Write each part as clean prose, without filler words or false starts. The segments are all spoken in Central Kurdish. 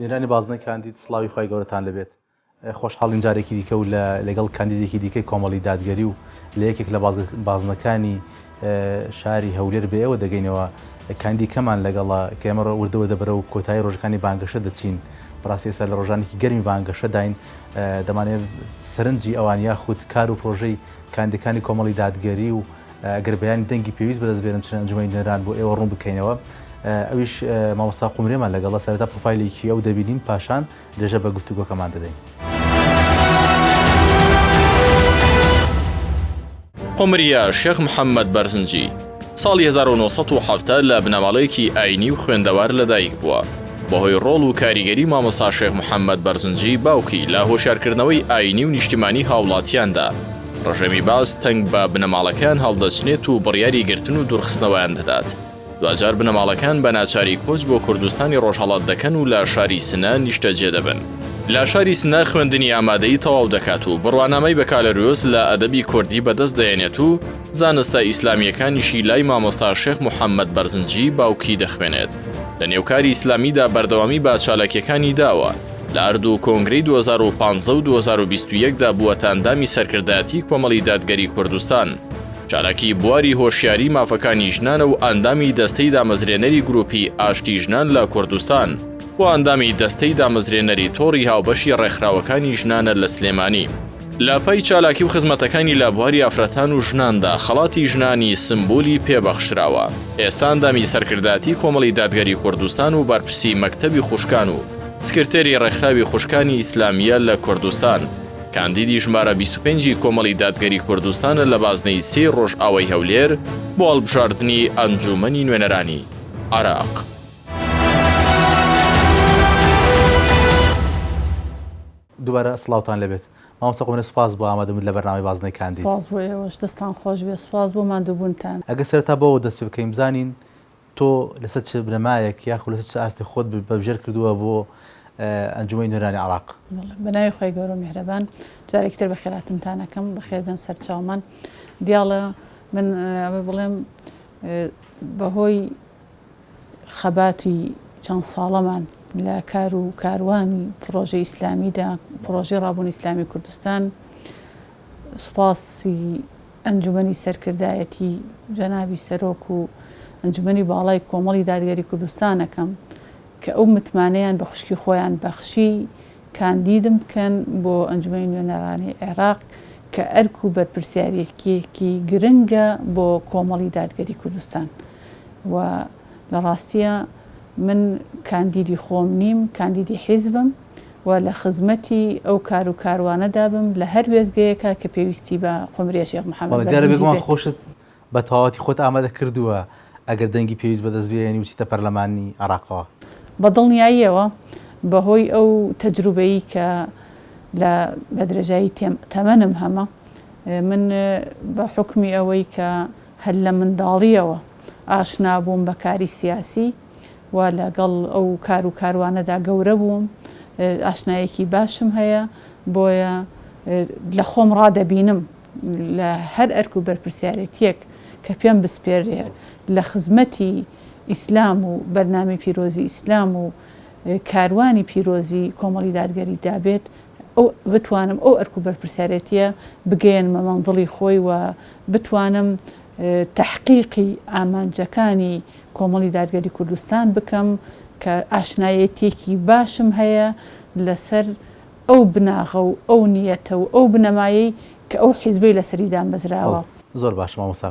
نێرانی بازنەکاندید سڵاوی خۆی گەورەتان لەبێت خۆشحاڵین جارێکی دیکە و لەگەڵ کاندیدێکی دیکەی کۆمەڵی دادگەری و لە یەکێک لە بازنەکانی شاری هەولێر بێەوە دەگەینەوە کاندیکەمان لەگەڵا کە ئێمە وردەوە دەبەرە و کۆتایی ڕۆژەکانی بانگەشە دەچین بەڕاستی ئێستا لە ڕۆژانێکی گەرمی بانگەشە داین دەمانێت سەرنجی ئەوان یاخود کار و پرۆژەی کاندیەکانی کۆمەڵی دادگەری و ئەگەر بەیانی دەنگی پێویست بەدەستبێنن چنە ئەنجومەی نوێنەران بۆ ئێوە ڕوون بکەینەوە ئەویش مامۆستا قومرێمان لەگەڵا سەرەتا پرۆفایلێکی ئەو دەبینین پاشان لێژە بە گفتوگۆکەمان دەدەین. قومریە شێخ محەممەد بەرزنجی ساڵی 1970 لە بنەماڵەیەکی ئاینی و خوێندەوار لەدایک بووە. بەهۆی ڕۆڵ و کاریگەری مامۆستا شێخ محەممەد بەرزنجی باوکی لە هۆشیارکردنەوەی ئاینی و نیشتیمانی هاوڵاتیاندا ڕژەمی باز تەنگ بە بنەماڵەکان هەڵدەچنێت و بڕیاری گرتن و دوورخستنەوەیان دەدات. دوجار بنەماڵەکان بە ناچاری کۆچ بۆ کوردستانی ڕۆژهەڵات دەکەن و لە شاری سنە نیشتەجێ دەبن. لە شاری سنە خوێندنی ئامادەی تەواو دەکات و بڕوانامەی بە کالەروس لە ئەدەبی کوردی بەدەست دەێنێت و زانستە ئیسلامیەکانیشی لای مامۆستا شێخ محەممەد بەرزنجی باوکی دەخوێنێت. لە نێوکاری ئیسلامیدا بەردەوامی با چالاکیەکانی داوە. لە ئەردوو کۆنگرەی 2015 و 2021دا بووە ئەندامی سەرکردایەتی کۆمەڵی دادگەری کوردستان. چالاکی بواری هۆشیاری مافەکانی ژنانە و ئەندامی دەستەی دامەزرێنەری گروپی ئاشتی ژنان لە کوردستان و ئەندامی دەستەی دامەزرێنەری تۆڕی هاوبەشی ڕێکخراوەکانی ژنانە لە سلێمانی. لە پەی چالاکی و خزمەتەکانی لە بواری ئافرەتان و ژناندا خەڵاتی ژنانی سمبولی پێبەخشراوە. ئێستا ئەندامی سەرکردایەتی کۆمەڵی دادگەری کوردستان و بەرپرسی مەکتەبی خوشکان و سکرتێری ڕێکخراوی خوشکانی ئیسلامیە لە کوردستان کاندیدی ژمارە 25 کۆمەڵی دادگەری کوردستانە لە بازنەی 3 ڕۆژئاوای هەولێر بۆ هەڵبژاردننی ئەنجومەنی نوێنەرانی عێراق. دووبارە سڵاوتان لەبێت. مامۆستا قومرێ سوپاس بۆ ئامادەبوون لە بەرنامەی بازنەی کاندید. سپاس بۆ ئێوەش دەستان خۆش بێ سپاس بۆ مادووبوونتان. ئەگەر سەرەتا بەوە دەست پێ بکەین بزانین تۆ لەسەر چ بنەمایەک یاخود لەسەر چ ئاستی خۆت بەبژێر کردووە بۆ ئەنجومەی نوێنەرانی عێراق. بەناوی خۆی گەورە و میهرەبان جارێکتر بە خێراتنتانەکەم بەخێردن سەرچاومان دیاڵە من ئەوێ بڵێم بەهۆی خەباتی چەند ساڵەمان لە کار و کاروانی پرۆژەی ئیسلامیدا پرۆژەی ڕابوونی ئیسلامی کوردستان سوپاسی ئەنجومەنی سەرکردایەتی جەنابی سەرۆک و ئەنجومەنی باڵای کۆمەڵی دادگەری کوردستانەکەم کە ئەو متمانەیان بە خوشکی خۆیان بەخشی کاندیدم بکەن بۆ ئەنجومەی نوێنەرانی عێراق کە ئەرک و بەرپرسیارەتێکی گرنگە بۆ کۆمەڵی دادگەری کوردستان و لە ڕاستیە من کاندیدی خۆم نیم کاندیدی حیزبم و لە خزمەتی ئەو کار و کاروانەدا بم لە هەر وێزگەیەکە کە پێویستی بە قومریە شێخ محەممەد بەرزنجی خۆشت بە تەواوەتی خۆت ئامادە کردووە ئەگەر دەنگی پێویست بەدەست بێنی وچیتە پەرلەمانی عێراقەوە بە دڵنیاییەوە بەهۆی ئەو تەجروبەیی کە لە درێژایی تەمەنم هەمە من بە حکمی ئەوەی کە هەر لە منداڵیەوە ئاشنا بووم بە کاری سیاسی و لەگەڵ ئەو کار و کاروانەدا گەورە بووم ئاشنایەکی باشم هەیە بۆیە لە خۆم ڕادەبینم لە هەر ئەرک و بەرپرسیارەتیەک کە پێم بسپێرێ لە خزمەتی ئیسلام و بەرنامی پیرۆزی ئیسلام و کاروانی پیرۆزی کۆمەڵی دادگەری دابێت بتوانم ئەو ئەرک و بەرپرسیارەتیە بگەێنمە مەنزڵی خۆی و بتوانم تەحقیقی ئامانجەکانی کۆمەڵی دادگەری کوردستان بکەم کە ئاشنایەتێکی باشم هەیە لەسەر ئەو بناغە و ئەو نیەتە و ئەو بنەمایی کە ئەو حیزبەی لەسەریدا مەزراوە. زۆر باش مامۆستا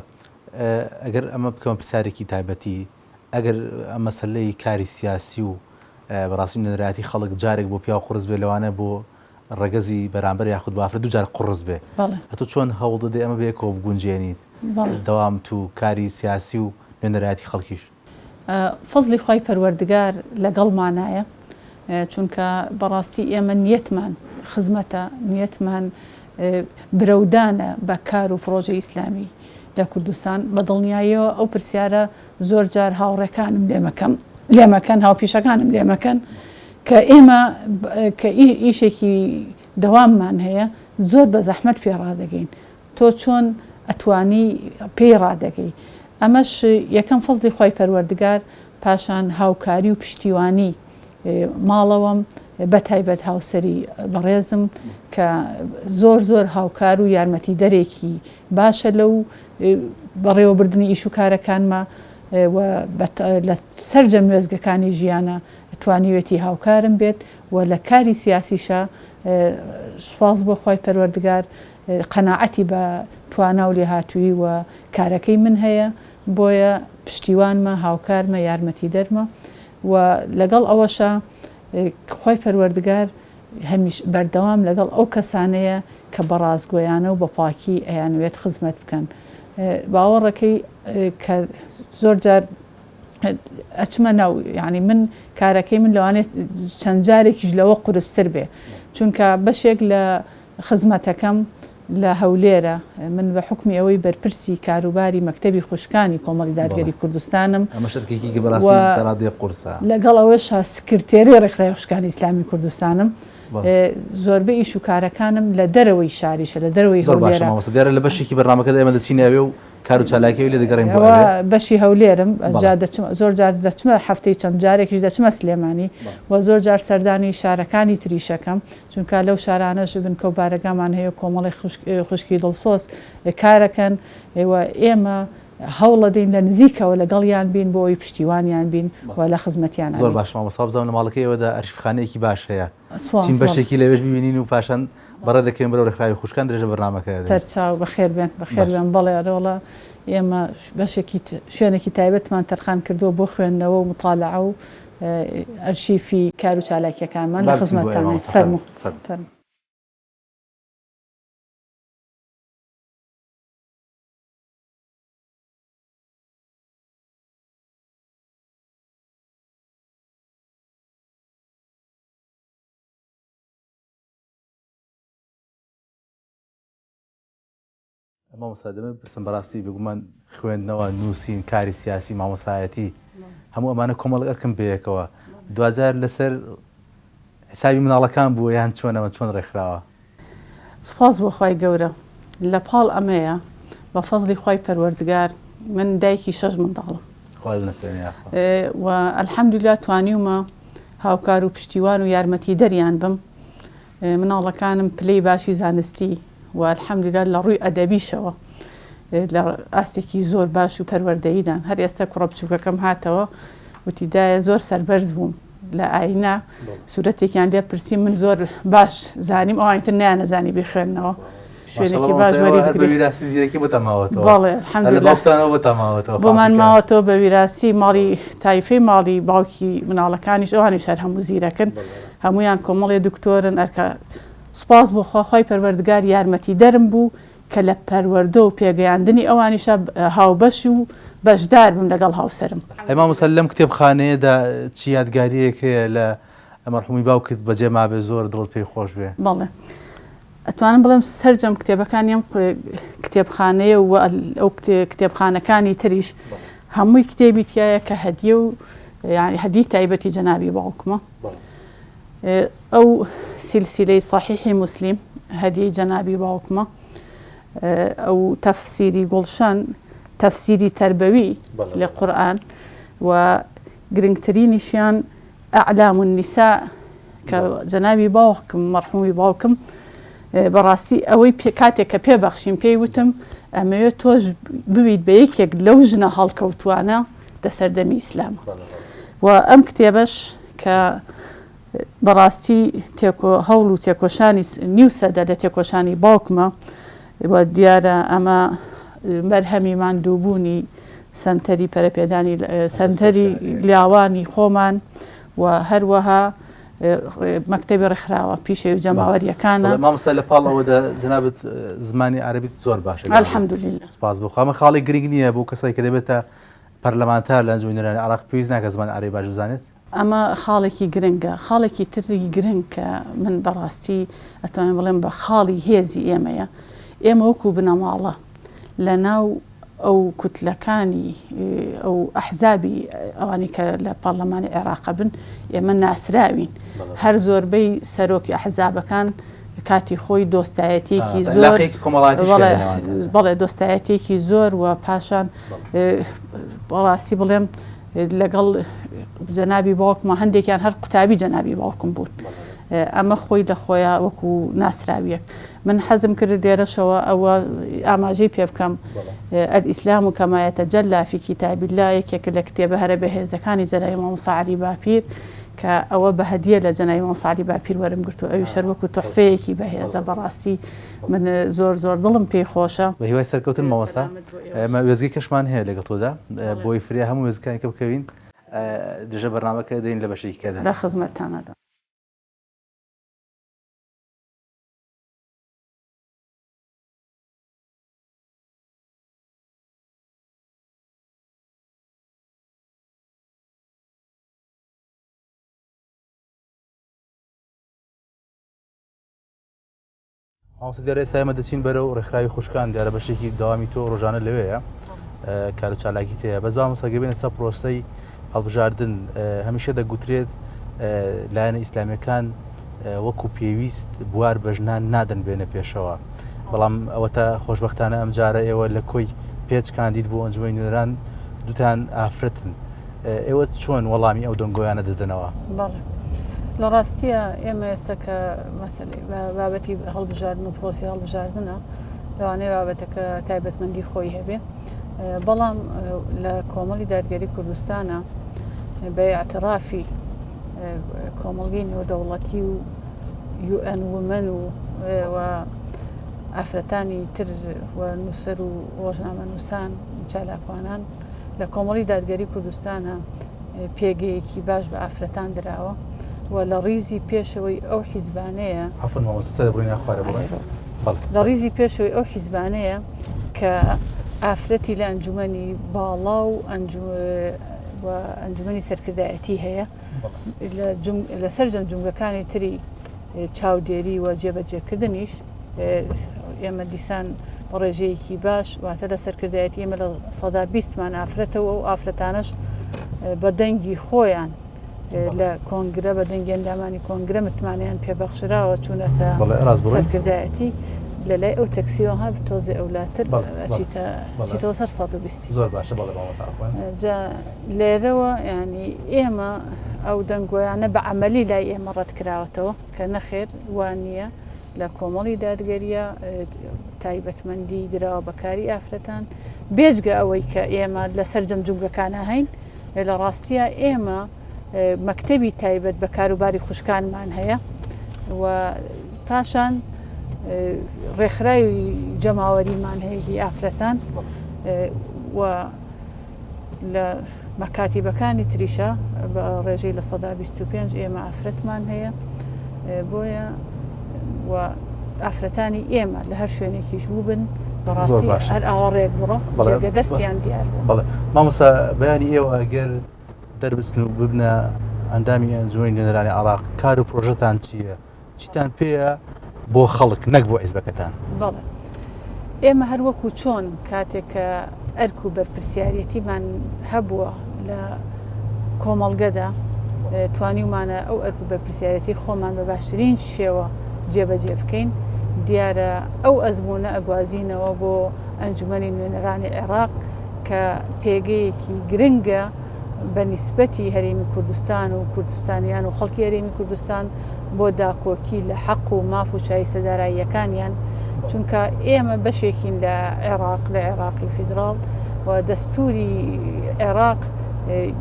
ئەگەر ئەمە بکەمە پرسیارێکی تایبەتی ئەگەر ئەم مەسەلەی کاری سیاسی و بەڕاستی نوێنەرایەتی خەڵک جارێک بۆ پیا و قورس بێ لەوانە بۆ ڕێگەزی بەرامبەر یاخود بافرە دوو جار قورس بێ ئەتۆ چۆن هەوڵ دەدەی ئەمە بەیەکەوە بگونجێنیت دەوام تو کاری سیاسی و نوێنەرایەتی خەڵکیش؟ فەزلی خۆی پەروەردگار لەگەڵمانایە چونکە بەڕاستی ئێمە نیەتمان خزمەتە نیەتمان برەودانە بە کار و پرۆژەی ئیسلامی لە کوردستان بە دڵنیاییەوە ئەو پرسیارە زۆر جار هاوڕێکانم لێمەکەن هاوپیشەکانم لێمەکەن کە ئێمە کە ئیشێکی دەواممان هەیە زۆر بە زەحمەت پێ ڕادەگەین تۆ چۆن ئەتوانی پێی ڕادەگەی ئەمەش یەکەم فەزلی خۆی پەروەردگار پاشان هاوکاری و پشتیوانی ماڵەوەم بەتایبەت هاوسەری بەڕێزم کە زۆر هاوکار و یارمەتی دەرێکی باشە لەو بەڕێوەبردننی ئیش و کارەکانمە لە سەرجەم وێزگەکانی ژیانە توانیوێتی هاوکارم بێت و لە کاری سیاسیشە سوپاس بۆ خۆی پەروەردگار قەناعەتی بە توانا و لێهاتووی و کارەکەی من هەیە بۆیە پشتیوانمە هاوکارمە یارمەتی دەرمە و لەگەڵ ئەوەشە خۆی پەروەردگار هەمیش بەردەوام لەگەڵ ئەو کەسانەیە کە بە ڕازگۆیانە و بە پاکی ئەیانوێت خزمەت بکەن باوەڕەکەی کە زۆر جار ئەچمە ناو یعنی من کارەکەی من لەوانێت چەند جارێکیش لەوە قورستر بێ چونکە بەشێک لە خزمەتەکەم لە هەولێرە من بە حکمی ئەوەی بەرپرسی کاروباری مەکتەبی خوشکانی کۆمەڵی دادگەری کوردستانم لەگەڵ ئەوەشە سکرتێری ڕێکخراوی خوشکانی ئیسلامی کوردستانم زۆربەی ئیش و کارەکانم لە دەرەوەی شاریشە لە دەرەوەی هەولێرە لە بەشێکی بەرنامەکە ئێمە دەچینەوێ و کار و چالاکی لێ دەگەڕین بەشی هەولێرم زۆر جار دەچمە هەفتەی چەند جارێکیش دەچمە سلێمانی و زۆر جار سەردانی شارەکانی تریشەکەم چونکە لەو شارانەش بن کەوبارەکەمان هەیە کۆمەڵی خوشکی دڵسۆز کارەکەن ئێمە هەوڵە دەین لە نزیکەوە لەگەڵیان بین بۆ ئەوی پشتیوانیان بین و لە خزمەتیان زۆر باش مامۆستا بزانم لە ماڵەکەیەوەدا ئەرشیفخانەیەکی باش هەیە چین بەشێکی لەوێش ببینین و پاشان بەڕێ دەکەین بەرەو ڕێکخراوی خوشکان درێژە بەرنامەکە سەرچاو بەخێر بێن بەڵێ ئەرەوەڵە ئێمە بەشێکی شوێنێکی تایبەتمان تەرخان کردووە بۆ خوێندنەوە و مطالعە و ئەرشیفی کار و چالاکیەکانمان لە خزمەتتان فەرموو. مامۆستا پرسم بەڕاستی بگومان خوێندنەوە نووسین کاری سیاسی مامۆستایەتی هەموو ئەمانە کۆمەڵ ئەرکم بەیەکەوە دوجار لەسەر حسابی مناڵەکان بووە یان چۆنەوە چۆن ڕێکخراوە سوپاس بۆ خۆی گەورە لە پاڵ ئەمەیە بە فەزلی خۆی پەروەردگار من دایکی 6 منداڵم و ئەلحەمدولیلا توانیومە هاوکار و پشتیوان و یارمەتی دەریان بم مناڵەکانم پلەی باشی زانستی و الحەمدولیلا لە ڕووی ئەدەبیشەوە لە ئاستێکی زۆر باش و پەروەردەییدان هەر ئێستا کوڕە بچووکەکەم هاتەوە وتیدایە زۆر سەربەرز بووم لە ئاینە سوورەتێکیان لێ پرسی من زۆر باش زانیم ئەوانتر نیانەزانی بخوێنەوە شوێنێکی باش وەری بۆمان ماوەتەوە بە ویراسی ماڵی تایفەی ماڵی باوکی مناڵەکانیش ئەوانیش هەر هەموو زیرەکەن هەمویان کۆمەڵێ دکتۆرن ئەرکە سوپاس بۆ خۆی پەروەردگار یارمەتی دەرم بوو کە لە پەروەردە و پێگەیاندنی ئەوانیشە هاوبەش و بەشدار بم لەگەڵ هاوسەرم. مامۆستا لەم کتێبخانەیەدا چی یادگاریەک هەیە لە مەرحومی باوکت بەجێ مابێ زۆر دڵت پێی خۆش بێ؟ بەڵێ ئەتوانم بڵێم سەرجەم کتێبەکانیم کتێبخانەیە و ئەو کتێبخانەکانی تریش هەمووی کتێبی تایە کە هەدیە و یعنی هەدی تایبەتی جەنابی باوکمە ئەو سیلسیلەی صحیحی مسلم هەدی جەنابی باوکمە ئەو تەفسیری گوڵشان تەفسیری تربەوی لە قورئان و گرنگترینیشیان ئەعلام النساء کە جەنابی باوکم مەرحومی باوکم بەڕاستی ئەوەی کاتێک کە پێبەخشیم پێی وتم ئەمەوێت تۆش ببیت بە یەکێک لەو ژنە هەڵکەوتوانە لە سەردەمی ئیسلامە و ئەم کتێبەش کە بەڕاستی هەوڵ و تێکۆشانی نیو سەدە لە تێکۆشانی باوکمە و دیارە ئەمە بەرهەمی ماندووبوونی سەنتەری پەرەپێدانی سەنتەری لاوانی خۆمان و هەروەها مەکتەبی ڕێکخراوە پیشەوی جەماوەریەکانە. مامۆستا لە پاڵەوەدا جەنابەت زمانی عەرەبیت زۆر باشە ئەلحەمدولیلا سپاس بۆ خۆ. ئەمە خاڵی گرنگ نییە بۆ کەسێک کە دەبێتە پەرلەمانتار لە ئەنجومەنی عێراق پێویست ناکە زمانی عەرەبی باش بزانێت؟ ئەمە خاڵێکی گرنگە خاڵێکی تری گرنگ کە من بەڕاستی ئەتوانم بڵێم بە خاڵی هێزی ئێمەیە ئێمە وەکو بنەماڵە لە ناو ئەو کوتلەکانی ئەو ئەحزابی ئەوانی کە لە پەرلەمانی عێراق بن ئێمە ناسراوین هەر زۆربەی سەرۆکی ئەحزابەکان کاتی خۆی دۆستایەتێکی زۆر بەڵێ دۆستایەتێکی زۆر و پاشان بەڕاستی بڵێم لەگەڵ جەنابی باوکمە هەندێکیان هەر قوتابی جەنابی باوکم بوون ئەمە خۆی لە خۆیان وەکو ناسراویەک من حەزم کرد لێرەشەوە ئەوە ئاماژەی پێ بکەم ئەلئیسلام کەما یەتەجەلا فی کتاب الله یەکێک لە کتێبە هەرە بەهێزەکانی جەنابی مامۆستا عەلی باپیر کە ئەوە بە هەدیە لە جەنابی مامۆستا عەلی باپیر وەرم گرت و ئەویش وەکو تۆحفەیەکی بەهێزە بەڕاستی من زۆر دڵم پێی خۆشە بە هیوای سەرکەوتن مامۆستا وێزگی کەشمان هەیە لەگەڵ تۆدا بۆی فریا هەموو وێزەکانی کە بکەوین دژە بەرنامەکە دەین لە بەشێکی کەدا لە خزمەتتانەدا. مامۆستا دیارە ئێستا ئێمە دەچین بەرەو ڕێکخراوی خوشکان دیارە بەشێکی داوامی تۆ ڕۆژانە لەوەیە کار و چالاکی تەیە بەس مامۆستا گەبێنە سەر پرۆسەی هەڵبژاردن هەمیشە دەگوترێت لایەنە ئیسلامیەکان وەکو پێویست بوار بە ژنان نادەن بێنە پێشەوە بەڵام ئەوەتە خۆشبەختانە ئەم جارە ئێوە لە کۆی پێچ کاندید بۆ ئەنجومەی نوێنەران دوتان ئافرەتن ئێوە چۆن وەڵامی ئەو دەنگۆیانە دەدەنەوە؟ لە ڕاستیە ئێمە ئێستا کە مەسەلەی بابەتی هەڵبژاردن و پرۆسی هەڵبژاردنە لەوانەیە بابەتەکە تایبەتمەندی خۆی هەبێ بەڵام لە کۆمەڵی دادگەری کوردستانە بە ئاعترافی کۆمەڵگەی نێودەوڵەتی و UN ومەن و ئافرەتانی تر و نووسەر و ڕۆژنامە نووسان چالاکوانان لە کۆمەڵی دادگەری کوردستانە پێگەیەکی باش بە ئافرەتان دراوە و لە ڕیزی پێشەوەی ئەو حیزبانەیە لە ڕیزی پێشەوەی ئەو حیزبانەیە کە ئافرەتی لە ئەنجومەنی باڵا و ئەنجومەنی سەرکردایەتی هەیە لەسەر جەمجومگەکانی تری چاودێری و جێبەجێکردنیش ئێمە دیسان ڕێژەیەکی باش واتە لە سەرکردایەتی ئێمە لە 120مان ئافرەتەوە و ئافرەتانش بە دەنگی خۆیان لە کۆنگرە بە دەنگی ئەندامانی کۆنگرە متمانیان پێبەخشراوە چوونەتە سەرکردایەتی لەلای ئەو تەکسیەوە هات تۆزێ ئەولاتر چیتەوە سەر 120 زۆر باشە بەڵێ مامۆستا لێرەوە ینی ئێمە ئەو دەنگۆیانە بە عەمەلی لای ئێمە ڕەت کراوەتەوە کە نەخێر وان نییە لە کۆمەڵی دادگەریە تایبەتمەندی دراوە بەکاری ئافرەتان بێجگە ئەوەی کە ئێمە لەسەر جەمجومگەکانە هەین لە ڕاستیە ئێمە مەکتەبی تایبەت بە کاروباری خوشکانمان هەیە و پاشان ڕێکخراوی جەماوەریمان هەیەی ئافرەتان و لە مەکاتیبەکانی تریشە بە ڕێژەی لە 125 ئێمە ئافرەتمان هەیە بۆیە و ئافرەتانی ئێمە لە هەر شوێنێکیش بوو بن بەڕاستی هەر ئاوەڕێک بڕۆ جێگە دەستیان دیار بڵێ مامۆستا بەیانی ئێوە ئەگەر دەربستن و ببنە ئەندامی ئەنجومەی نوێنەرانی عێراق کار و پرۆژەتان چییە؟ چیتان پێیە بۆ خەڵک نەک بۆ حیزبەکەتان؟ بەڵێ ئێمە هەر وەکو چۆن کاتێک کە ئەرک و بەرپرسیارەتیمان هەبووە لە کۆمەڵگەدا توانیمانە ئەو ئەرک و بەرپرسیارەتی خۆمان بە باشترین شێوە جێبەجێ بکەین دیارە ئەو ئەزمونە ئەگوازینەوە بۆ ئەنجومەنی نوێنەرانی عێراق کە پێگەیەکی گرنگە بە نیسبەتی هەرێمی کوردستان و کوردستانیان و خەڵکی هەرێمی کوردستان بۆ داکۆکی لە حەق و ماف و چای سەداراییەکانیان چونکە ئێمە بەشێکین لە عێراق لە عێراقی فیدراڵ و دەستوری عێراق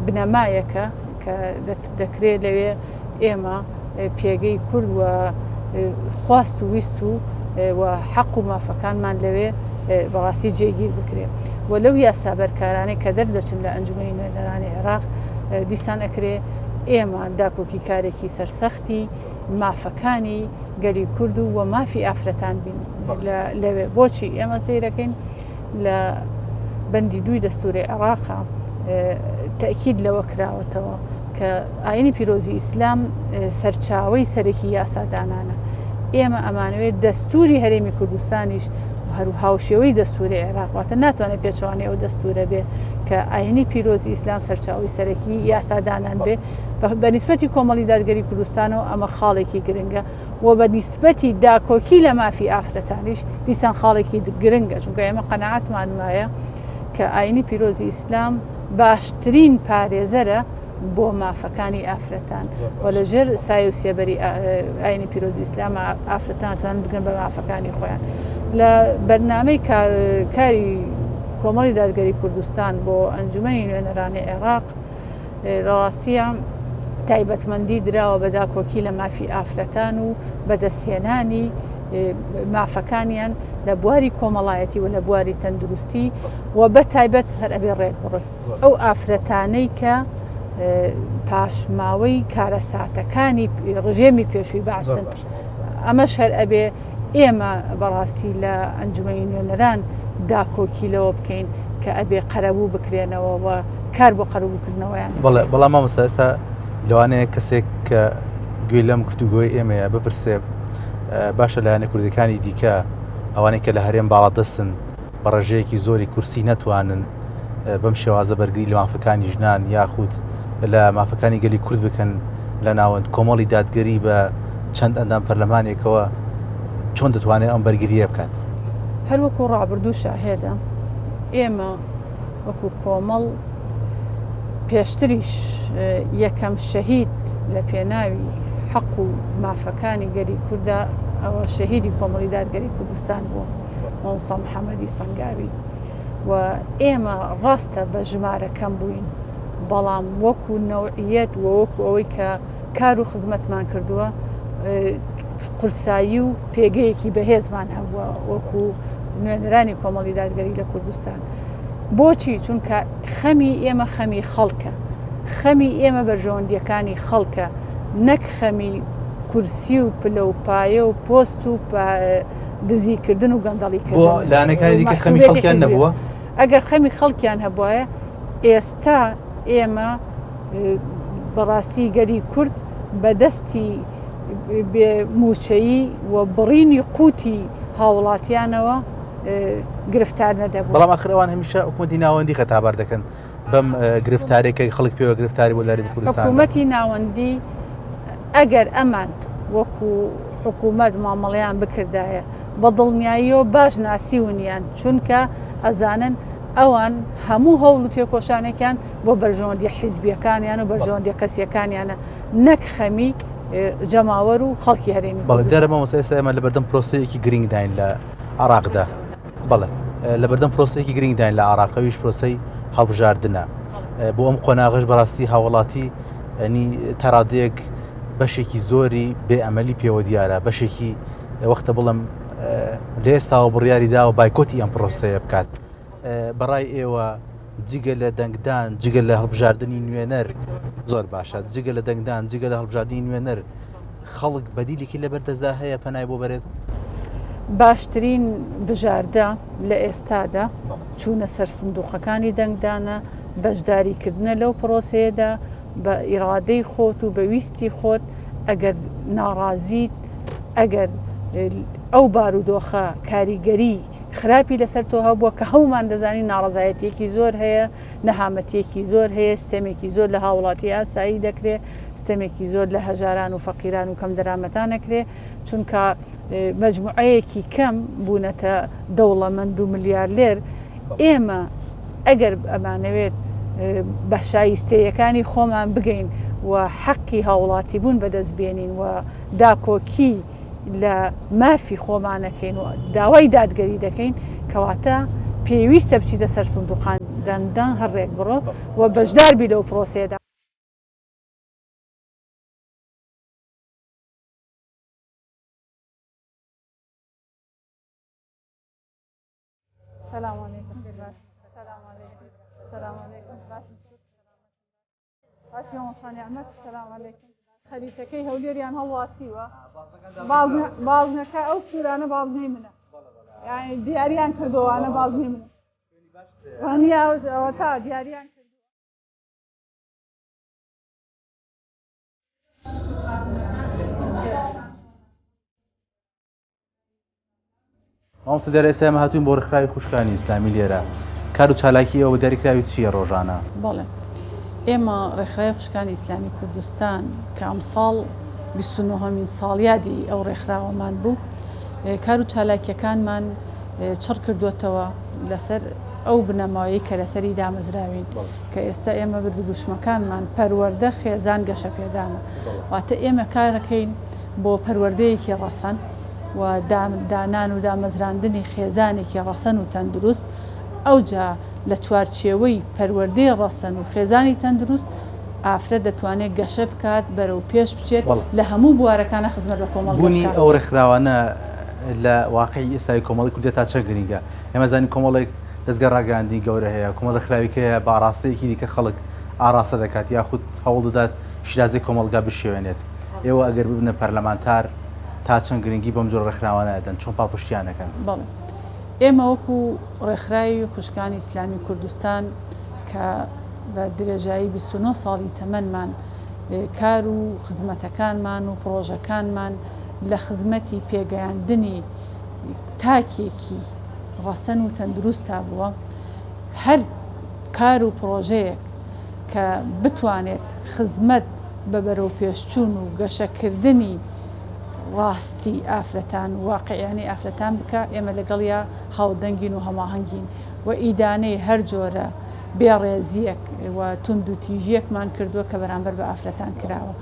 بنەمایەکە کە دەکرێت لەوێ ئێمە پێگەی کورد و خواست و ویست و حەق و مافەکانمان لەوێ بەڕاستی جێگیر بکرێت و لەو یاسابەرکارانەی کە دەردەچن لە ئەنجومەنی نوێنەرانی عێراق دیسان ئەکرێ ئێمە داکۆکی کارێکی سەرسەختی مافەکانی گەلی کورد و مافی ئافرەتان بین لەوێ بۆچی ئێمە سەیرەکەین لە بەندی 2 دەستوری عێراقا تەکید لەوە کراوەتەوە کە ئاینی پیرۆزی ئیسلام سەرچاوەی سەرەکی یاسادانانە ئێمە ئەمانەوێت دەستوری هەرێمی کوردستانیش هەرو هاوشێوەی دەستوری عێراق واتە ناتوانێت پێچوانی ئەو دەستورە بێ کە ئاینی پیرۆزی ئیسلام سەرچاوی سەرەکی یاسادانان بێ بە نیسبەتی کۆمەڵی دادگەری کوردستانەوە ئەمە خاڵێکی گرنگە و بە نیسبەتی داکۆکی لە مافی ئافرەتانیش دیسان خاڵێکی گرنگە چونکە ئێمە قەنەعەتمان وایە کە ئاینی پیرۆزی ئیسلام باشترین پارێزەرە بۆ مافەکانی ئافرەتان و لەژێر سای و سێبەری ئاینی پیرۆزی ئیسلام ئافرەتان توانن بگەن بە مافەکانی خۆیان لە بەرنامەی کاری کۆمەڵی دادگەری کوردستان بۆ ئەنجومەنی نوێنەرانی عێراق ڕاستیە تایبەتمەندی دراوە بە داکۆکی لە مافی ئافرەتان و بەدەستهێنانی مافەکانیان لە بواری کۆمەڵایەتی و لە بواری تەندروستی و بە تایبەت هەر ئەبێ ڕێک بڕۆی ئەو ئافرەتانەی کە پاشماوەی کارەساتەکانی ڕژێمی پێشووی باسن ئەمەش هەر ئەبێ ئێمە بەڕاستی لە ئەنجومەنی نوێنەران داکۆکی لەوە بکەین کە ئەبێ قەرەبوو بکرێنەوە و کار بۆ قەرەبووکردنەوەیان بەڵام مامۆستا ئێستا لەوانەیە کەسێک کە گوێ لەم گفتوگۆی ئێمەیە بپرسێ باشە لایەنە کوردەکانی دیکە ئەوانەی کە لە هەرێم باڵا دەستن بە ڕێژەیەکی زۆری کورسی نەتوانن بەم شێوازە بەرگری لە مافەکانی ژنان یاخود لە مافەکانی گەلی کورد بکەن لە ناوەند کۆمەڵی دادگەری بە چەند ئەندام پەرلەمانێکەوە چۆن دەتوانێت ئەم بەرگریە بکات هەروەکو ڕابردوو شاهێدە ئێمە وەکو کۆمەڵ پێشتریش یەکەم شەهید لە پێناوی حەق و مافەکانی گەلی کووردا ئەوە شەهیدی کۆمەڵی دادگەری کوردستان بووە مۆسا محەممەدی سەنگاوی و ئێمە ڕاستە بە ژمارەکەم بووین بەڵام وەکو نەوعیەت و وەکو ئەوەی کە کار و خزمەتمان کردووە قورسایی و پێگەیەکی بەهێزمان هەبووە وەکو نوێنەرانی کۆمەڵی دادگەری لە کوردستان بۆچی چونکە خەمی ئێمە خەمی خەڵکە خەمی ئێمە بەرژەوەندیەکانی خەڵکە نەک خەمی کورسی و پلە و پایە و پۆست و دزیکردن و گەندەڵیکردن بۆ لایەنەکانی دیکە خەمی خەڵکیان نەبووە ئەگەر خەمی خەڵکیان هەبووە ئێستا ئێمە بەڕاستی گەلی کورد بەدەستی موچەیی و بڕینی قوتی هاوڵاتیانەوە گرفتار نەدەبوو بەڵام ئەخرەوان هەمیشە حکوومەتی ناوەندی خەتابار دەکەن بەم گرفتارێکی خەڵک پێوە گرفتاری بۆ لاری کوردستان حکوومەتی ناوەندی ئەگەر ئەمان وەکو حکوومەت مامەڵەیان بکردایە بە دڵنیاییەوە باش ناسیونیان چونکە ئەزانن ئەوان هەموو هەوڵ و تێکۆشانێکیان بۆ بەرژەوەندی حیزبیەکانیان و بەرژەوەندی قەسیەکانیانە نەک خەمی جەماوەر و خەڵکی هەرێمی بەڵێ دەرەمە ئێستا ئێمە لە بەردەم پرۆسەیەکی گرنگداین لە عراقدا بەڵێ لە بەردەم پرۆسەیەکی گرنگداین لە عراقەویش پرۆسەی هەڵبژاردنە بۆ ئەم قۆناغش بەڕاستی هاوڵاتی ئەنی تەڕادەیەک بەشێکی زۆری بێئەمەلی پێوە دیارە بەشێکی وەختە بڵم لە ئێستاوە بڕیاری داوە بایکۆتی ئەم پرۆسەیە بکات بەڕای ئێوە جگە لە دەنگدان جگە لە هەڵبژاردننی نوێنەر زۆر باشە جگە لە دەنگدان جگە لە هەڵبژاردننی نوێنەر خەڵک بەدیلێکی لە بەردەزا هەیە پەنای بۆ بەرێت باشترین بژاردە لە ئێستادا چوونە سەر سندوقەکانی دەنگدانە بەشداریکردنە لەو پرۆسەیەدا بە ئیرادەی خۆت و بەویستی خۆت ئەگەر ناڕازیت ئەگەر ئەو بارودۆخە کاریگەری خراپی لەسەر تۆ هەبووە کە هەومان دەزانی ناڕزایەتێکی زۆر هەیە نەهامەتێکی زۆر هەیە ستەمێکی زۆر لە هاوڵاتی ئاسایی دەکرێت ستەمێکی زۆر لە هەژاران و فەقیران و کەم دەرامەتان نەکرێت چونکە مەجموعەیەکی کەم بوونەتە دەوڵەمەند و ملیارلێر ئێمە ئەگەر ئەمانەوێت بە شایستەیەکانی خۆمان بگەین و حەقی هاوڵاتی بوون بەدەستبێنین و داکۆکی لە مافی خۆمانەکەین و داوای دادگەری دەکەین کەواتە پێویستە بچیتە سەر سندوقان دەنگدان هەڕێک بڕۆ و بەشدار بی لەو پرۆسەیەدا. سلام علیکم. سلام علیکم. سلام علیکم. باشیەوە سانیعمەت. سلام علیکم. خەریتەکەی هەولێریان هەڵواسیوە بازنەکە ئەو سوورانە بازنەی منە یعنی دیاریان کردووانە بازنەی منە وانیاوە تا دیاریان کردووە. مامۆستا دیارە ئێستا ئێمە هاتووین بۆ ڕێکخراوی خوشکانی ئیسلامی لێرە کار و چالاکی ئەوە دیاریکراوی چییە ڕۆژانە؟ بەڵێ ئێمە ڕێکخراوی خوشکانی ئیسلامی کوردستان کە ئەم ساڵ 29مین ساڵیادی ئەو ڕێکخراوەمان بوو کار و چالاکیەکانمان چڕ کردوێتەوە لەسەر ئەو بنەماوەیە کە لەسەری دامەزراوین کە ئێستا ئێمە بە دروشمەکانمان پەروەردە خێزان گەشە پێدانە واتە ئێمە کارەکەین بۆ پەروەردەیەکی ڕەسەن و دانان و دامەزراندنی خێزانێکی ڕەسەن و تەندروست ئەوجا لە چوارچێوەی پەروەردەی ڕەسەن و خێزانی تەندروست ئافرەت دەتوانێت گەشە بکات بەرەو پێش بچێت لە هەموو بوارەکانە خزمەت بە کۆمەڵ بوونی ئەو ڕێکخراوانە لە واقعی ئێستای کۆمەڵی کوردی تا چە گرینگە ئێمە زانین کۆمەڵێک دەستگە ڕاگەاندی گەورە هەیە کۆمەڵ خراویکەیە بە ئاراستەیەکی دیکە خەڵک ئاراستە دەکات یاخود هەوڵ دەدات شیرازی کۆمەڵگا بشێوێنێت ئێوە ئەگەر ببنە پەرلەمانتار تا چەند گرنگی بەم جۆر ڕێکخراوانەدەن چۆن پاپشتیانەکەن بەڵێ ئێمە وەکو ڕێکخراوی خوشکانی ئیسلامی کوردستان کە بە درێژایی 29 ساڵی تەمەنمان کار و خزمەتەکانمان و پرۆژەکانمان لە خزمەتی پێگەیاندنی تاکێکی ڕەسەن و تەندروستا بووە هەر کار و پرۆژەیەک کە بتوانێت خزمەت بە بەرەو پێشچوون و گەشەکردنی ڕاستی ئافرەتان واقعیانی ئافرەتان بکە ئێمە لەگەڵیا هاودەنگین و هەماهەنگین و ئیدانەی هەر جۆرە بێڕێزیەک و تونند و تیژیەکمان کردووە کە بەرامبەر بە ئافرەتان کراوە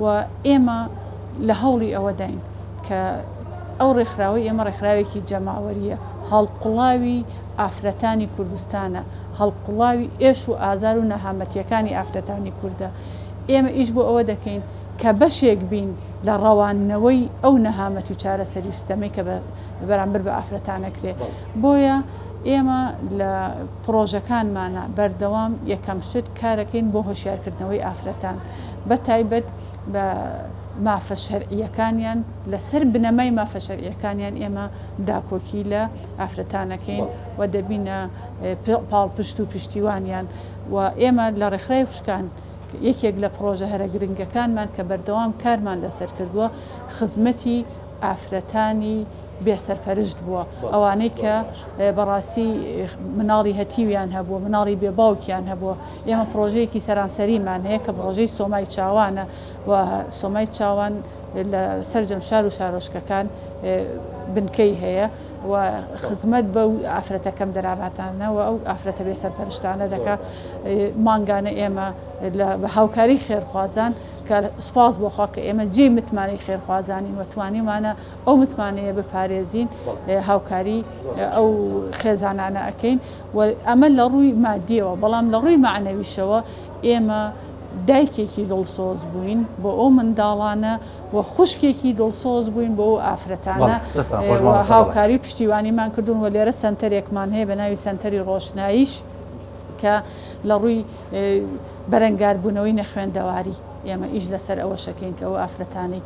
و ئێمە لە هەوڵی ئەوە داین کە ئەو ڕێکخراوی ئێمە ڕێکخراوێکی جەماوەریە هەڵقوڵاوی ئافرەتانی کوردستانە هەڵقوڵاوی ئێش و ئازار و نەهامەتیەکانی ئافرەتانی کووردە ئێمە ئیش بۆ ئەوە دەکەین کە بەشێک بین لە ڕەوانەوەی ئەو نەهامەت و چارەسەری و سیستەمەی کە بەرامبەر بە ئافرەتانەکرێ بۆیە ئێمە لە پرۆژەکانمانە بەردەوام یەکەم شت کارەکەین بۆ هۆشیارکردنەوەی ئافرەتان بە تایبەت بە مافە شەرعیەکانیان لەسەر بنەمای مافە شەرعیەکانیان ئێمە داکۆکی لە ئافرەتانەکەین و دەبینە پاڵپشت و پشتیوانیان و ئێمە لە ڕێکخراوی خوشکان یەکێک لە پرۆژە هەرە گرنگەکانمان کە بەردەوام کارمان لەسەر کردووە خزمەتی ئافرەتانی بێسەرپەرشت بووە ئەوانەی کە بەڕاستی مناڵی هەتیویان هەبووە مناڵی بێباوکیان هەبووە ئێمە پرۆژەیەکی سەرانسەریمان هەیە کە پرۆژەی سۆمای چاوانە و سۆمای چاوان لە سەرجەم شار و شارۆشکەکان بنکەی هەیە و خزمەت بە ئافرەتەکەم دەراباتانەوە ئەو ئافرەتە بێسەرپەرشتانە دەکات مانگانە ئێمە بە هاوکاری خێرخوازان کە سوپاس بۆخوا کە ئێمە جێ متمانەی خێرخوازانین و توانیمانە ئەو متمانەیە بپارێزین هاوکاری ئەو خێزانانە ئەەکەین و ئەمە لە ڕووی مادیەوە بەڵام لە ڕووی معنەویشەوە ئێمە دایکێکی دڵسۆز بووین بۆ ئەو منداڵانە و خوشکێکی دڵسۆز بووین بۆ ئەو ئافرەتانە هاوکاری پشتیوانیمان کردوون و لێرە سنتەرێکمان هەیە بە ناوی سنتەری ڕۆشناییش کە لە ڕووی بەرەنگاربوونەوەی نەخوێندەواری ئێمە ئیش لەسەر ئەوە شەکەین کە ئەو ئافرەتانی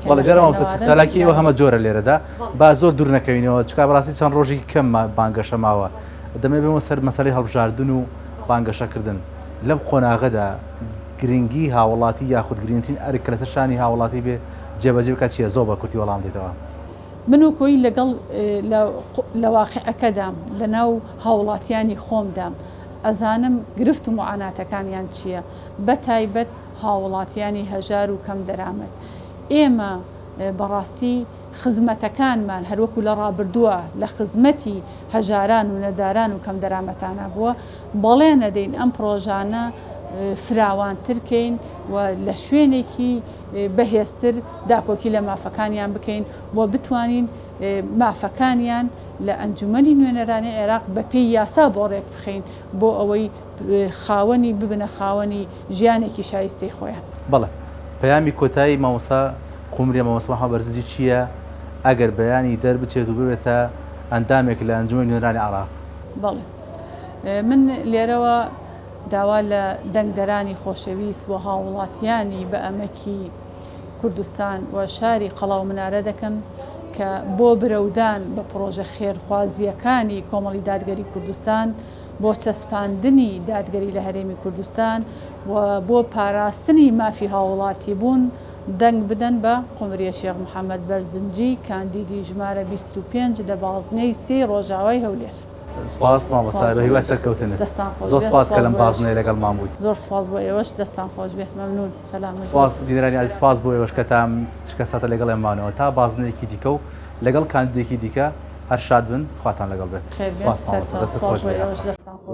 چالاکی ئەوە هەمە جۆرە لێرەدا با زۆر دوور نەکەوینەوە چکا بەڕاستی چەند ڕۆژێکی کەم بانگەشە ماوە دەمێ بێمە سەر مەسەلەی هەڵبژاردن و بانگەشەکردن لەم قۆناغەدا گرنگی هاوڵاتی یاخود گرنگترین ئەرک کە لەسەر شانی هاوڵاتی بێ جێبەجێ بکات چیە زۆر بە کورتی وەڵام دێتەوە من و کۆی لەگەڵ لە واقعەکەدام لە ناو هاوڵاتیانی خۆمدام ئەزانم گرفت و معاناتەکانیان چییە بە تایبەت هاوڵاتیانی هەژار و کەم دەرامەت ئێمە بەڕاستی خزمەتەکانمان هەروەکو لە ڕابردووە لە خزمەتی هەژاران و نەداران و کەم دەرامەتانە بووە بەڵێ نەدەین ئەم پرۆژانە فراوانترکەین و لە شوێنێکی بەهێزتر داکۆکی لە مافەکانیان بکەین و بتوانین مافەکانیان لە ئەنجومەنی نوێنەرانی عێراق بە پێی یاسا بۆ ڕێک بخەین بۆ ئەوەی خاوەنی ببنە خاوەنی ژیانێکی شایستەی خۆیان بەڵێ پەیامی کۆتایی مامۆستا قومری مامۆستا محەممەد بەرزنجی چییە ئەگەر بەیانی دەربچێت و ببێتە ئەندامێک لە ئەنجومەنی نوێنەرانی عێراق بەڵێ من لێرەوە داوا لە دەنگدەرانی خۆشەویست بۆ هاوڵاتیانی بە ئەمەکی کوردستان و شاری قەڵاو منارە دەکەم کە بۆ برەودان بە پرۆژە خێرخوازیەکانی کۆمەڵی دادگەری کوردستان بۆ چەسپاندنی دادگەری لە هەرێمی کوردستان و بۆ پاراستنی مافی هاوڵاتی بوون دەنگ بدەن بە قومریە شێخ محەممەد بەرزنجی کاندیدی ژمارە 25 لە بازنەی 3 ڕۆژاوای هەولێر. سپاس مامۆستا بە هیوای سەرکەوتنت زۆر سپاس کە لەم بازنەی لەگەڵمان بوویت زۆر سپاس بۆ ئێوەش دەستان خۆش بێت مەمنون سەلام سپاس گێنەرانی عەزیز سپاس بۆ ئێوەش کە تا چکە ساتە لەگەڵ ئێمانەوە تا بازنەیەکی دیکە و لەگەڵ کاندیدێکی دیکە هەر شاد بن خواتان لەگەڵ بێت سپاس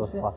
سپاس.